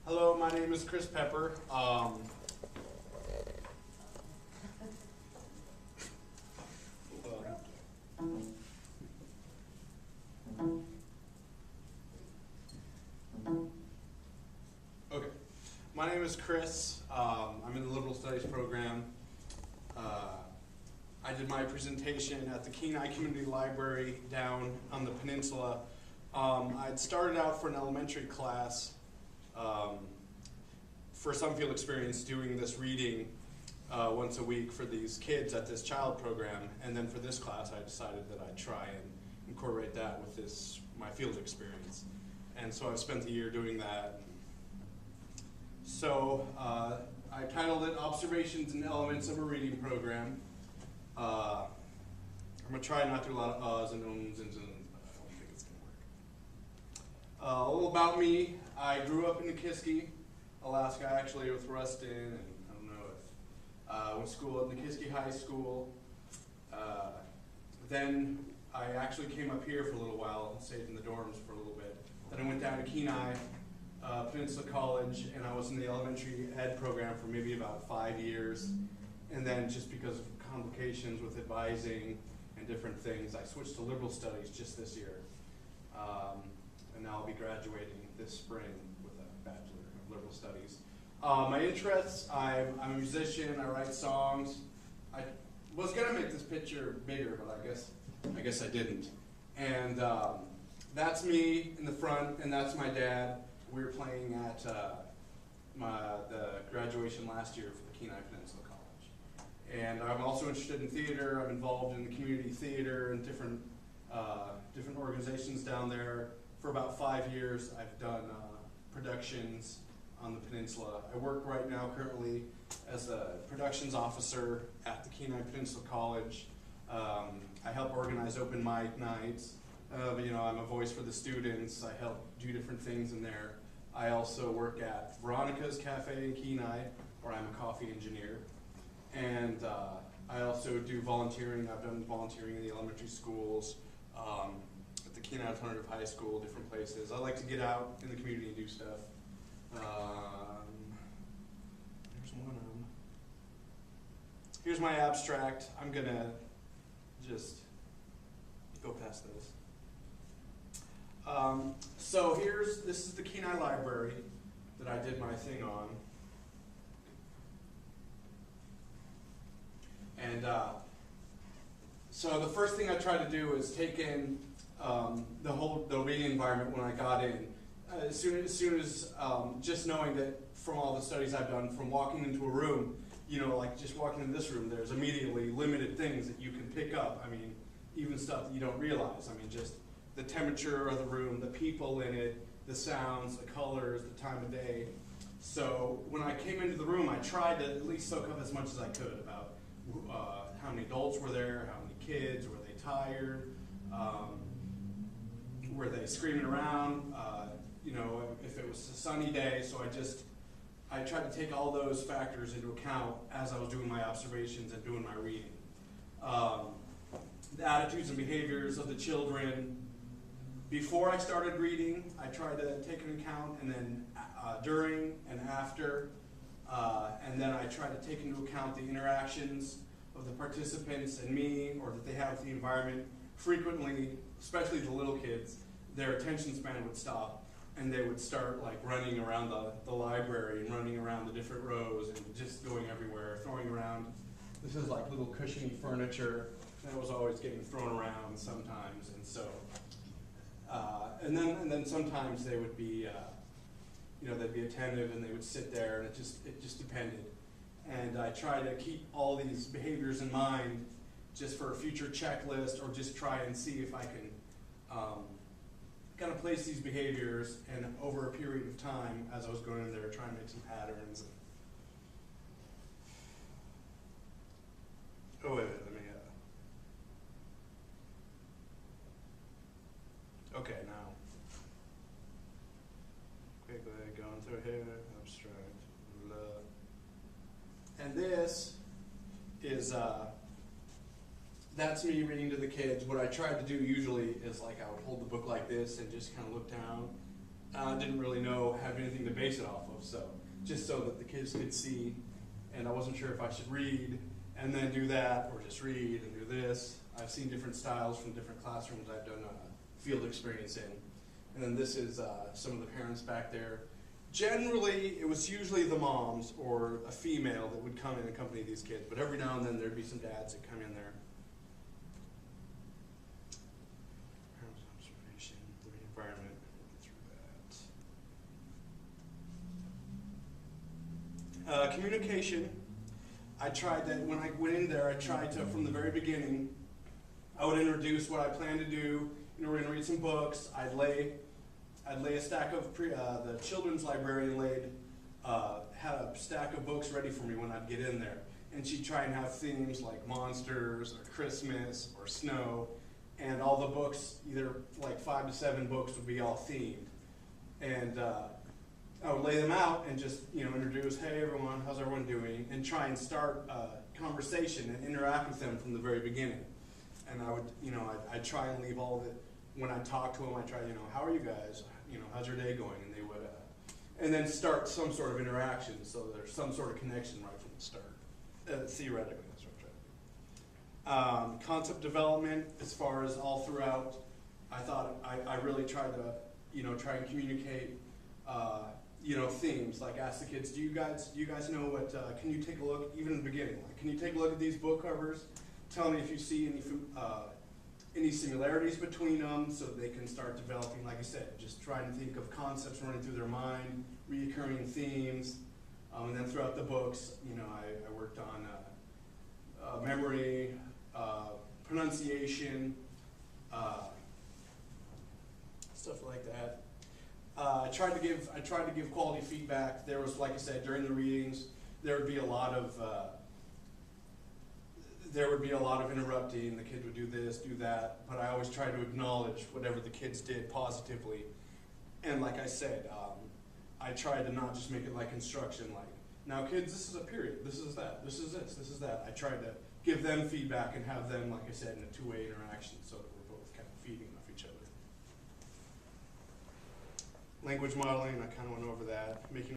Hello, my name is Chris Pepper. Okay, my name is Chris. I'm in the Liberal Studies program. I did my presentation at the Kenai Community Library down on the peninsula. I'd started out for an elementary class for some field experience doing this reading once a week for these kids at this child program, and then for this class I decided that I'd try and incorporate that with my field experience. And so I've spent the year doing that. So I titled it Observations and Elements of a Reading Program. I'm going to try not to do a lot of uhs and ums and zums, but I don't think it's going to work. A little about me. I grew up in Nikiski, Alaska, actually with Ruston, and I don't know if went to school at Nikiski High School. Then I actually came up here for a little while and stayed in the dorms for a little bit. Then I went down to Kenai Peninsula College, and I was in the elementary ed program for maybe about 5 years. And then just because of complications with advising and different things, I switched to liberal studies just this year. And now I'll be graduating this spring with a Bachelor of Liberal Studies. My interests, I'm a musician, I write songs. I was gonna make this picture bigger, but I guess I didn't. And that's me in the front, and that's my dad. We were playing at the graduation last year for the Kenai Peninsula College. And I'm also interested in theater. I'm involved in the community theater and different organizations down there. For about 5 years, I've done productions on the peninsula. I work right now currently as a productions officer at the Kenai Peninsula College. I help organize open mic nights. I'm a voice for the students. I help do different things in there. I also work at Veronica's Cafe in Kenai, where I'm a coffee engineer. And I also do volunteering. I've done volunteering in the elementary schools, at the Kenai Alternative High School, different places. I like to get out in the community and do stuff. There's one of them. Here's my abstract. I'm gonna just go past this. So this is the Kenai Library that I did my thing on. And so the first thing I tried to do is take in the reading environment when I got in. As soon as just knowing that from all the studies I've done, from walking into a room, like just walking in this room, there's immediately limited things that you can pick up. I mean, even stuff that you don't realize. I mean, just the temperature of the room, the people in it, the sounds, the colors, the time of day. So when I came into the room, I tried to at least soak up as much as I could about how many adults were there, how many kids, were they tired, were they screaming around, if it was a sunny day. So I tried to take all those factors into account as I was doing my observations and doing my reading. The attitudes and behaviors of the children. Before I started reading, I tried to take into account, and then during and after, and then I tried to take into account the interactions of the participants and me, or that they have with the environment. Frequently, especially the little kids, their attention span would stop, and they would start like running around the library and running around the different rows and just going everywhere, throwing around. This is like little cushiony furniture that was always getting thrown around sometimes, and so. And then sometimes they would be, they'd be attentive and they would sit there, and it just depended. And I try to keep all these behaviors in mind just for a future checklist, or just try and see if I can kind of place these behaviors and over a period of time as I was going in there, trying to make some patterns. Oh, wait, let me. Okay, now. Quickly going through here, abstract, love. And this is, that's me reading to the kids. What I tried to do usually is like I would hold the book like this and just kind of look down. I didn't really have anything to base base it off of. So just so that the kids could see, and I wasn't sure if I should read and then do that, or just read and do this. I've seen different styles from different classrooms I've done field experience in. And then this is some of the parents back there. Generally, it was usually the moms or a female that would come and accompany these kids, but every now and then there'd be some dads that come in there. Parents' observation, living environment, through that. Communication. I tried that when I went in there. I tried to, from the very beginning, I would introduce what I plan to do. You know, we're going to read some books. I'd lay a stack of the children's librarian had a stack of books ready for me when I'd get in there, and she'd try and have themes like monsters or Christmas or snow, and all the books, either like 5 to 7 books, would be all themed, and I would lay them out and just, you know, introduce, hey everyone, how's everyone doing, and try and start a conversation and interact with them from the very beginning. And I would, you know, I'd try and leave all of it. When I talk to them, I try, you know, how are you guys? You know, how's your day going? And they would, and then start some sort of interaction, so there's some sort of connection right from the start. Theoretically, that's what I'm trying to do. Concept development, as far as all throughout, I thought I really tried to, you know, try and communicate, you know, themes. Like ask the kids, do you guys know what? Can you take a look, even in the beginning? Like, can you take a look at these book covers? Tell me if you see any similarities between them, so they can start developing, like I said, just trying to think of concepts running through their mind, reoccurring themes, and then throughout the books, you know, I worked on memory, pronunciation, stuff like that. I tried to give quality feedback. There was, like I said, during the readings, there would be a lot of interrupting. The kid would do this, do that, but I always try to acknowledge whatever the kids did positively. And like I said, I tried to not just make it like instruction, like, now kids, this is a period, this is that, this is this, this is that. I tried to give them feedback and have them, like I said, in a two-way interaction, so that we're both kind of feeding off each other. Language modeling, I kind of went over that. Making